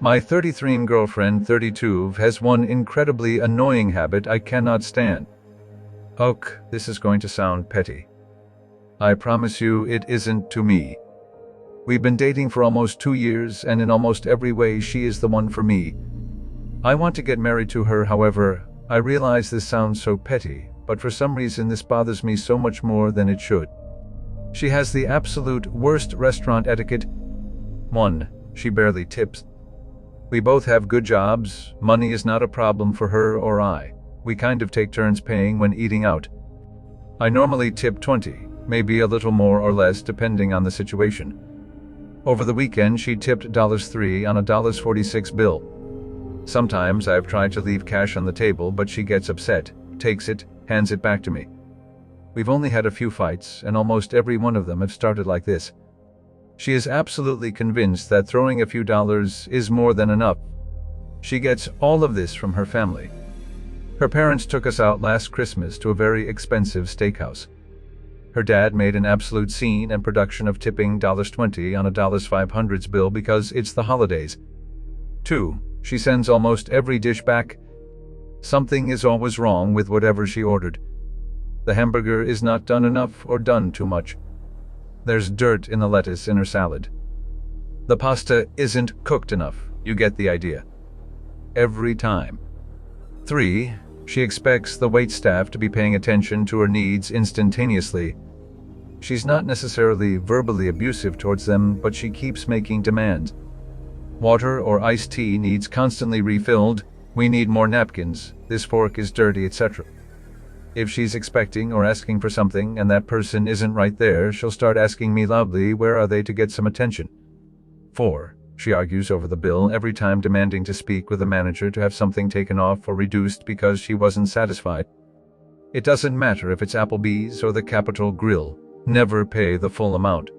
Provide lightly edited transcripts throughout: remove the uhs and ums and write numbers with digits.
My 33 girlfriend, 32, has one incredibly annoying habit I cannot stand. Ok, this is going to sound petty. I promise you it isn't to me. We've been dating for almost 2 years, and in almost every way she is the one for me. I want to get married to her, however, I realize this sounds so petty, but for some reason this bothers me so much more than it should. She has the absolute worst restaurant etiquette. 1. She barely tips. We both have good jobs, money is not a problem for her or I. We kind of take turns paying when eating out. I normally tip 20, maybe a little more or less depending on the situation. Over the weekend she tipped $3 on a $46 bill. Sometimes I've tried to leave cash on the table, but she gets upset, takes it, hands it back to me. We've only had a few fights, and almost every one of them have started like this. She is absolutely convinced that throwing a few dollars is more than enough. She gets all of this from her family. Her parents took us out last Christmas to a very expensive steakhouse. Her dad made an absolute scene and production of tipping $20 on a $500 bill because it's the holidays. 2. She sends almost every dish back. Something is always wrong with whatever she ordered. The hamburger is not done enough or done too much. There's dirt in the lettuce in her salad. The pasta isn't cooked enough, you get the idea. Every time. 3. She expects the waitstaff to be paying attention to her needs instantaneously. She's not necessarily verbally abusive towards them, but she keeps making demands. Water or iced tea needs constantly refilled. We need more napkins. This fork is dirty, etc. If she's expecting or asking for something and that person isn't right there, she'll start asking me loudly, where are they, to get some attention. 4. She argues over the bill every time, demanding to speak with the manager to have something taken off or reduced because she wasn't satisfied. It doesn't matter if it's Applebee's or the Capitol Grill. Never pay the full amount.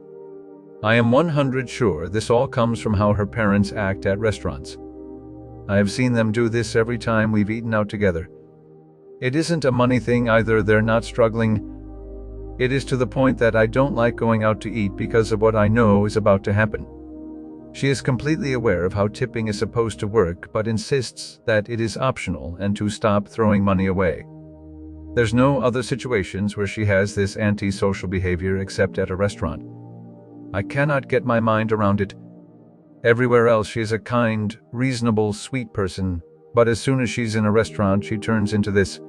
I am 100% sure this all comes from how her parents act at restaurants. I have seen them do this every time we've eaten out together. It isn't a money thing either, they're not struggling. It is to the point that I don't like going out to eat because of what I know is about to happen. She is completely aware of how tipping is supposed to work, but insists that it is optional and to stop throwing money away. There's no other situations where she has this anti-social behavior except at a restaurant. I cannot get my mind around it. Everywhere else she is a kind, reasonable, sweet person, but as soon as she's in a restaurant she turns into this.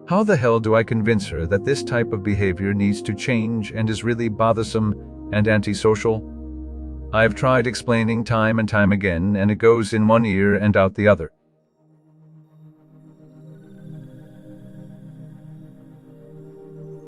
How the hell do I convince her that this type of behavior needs to change and is really bothersome and antisocial? I've tried explaining time and time again, and it goes in one ear and out the other.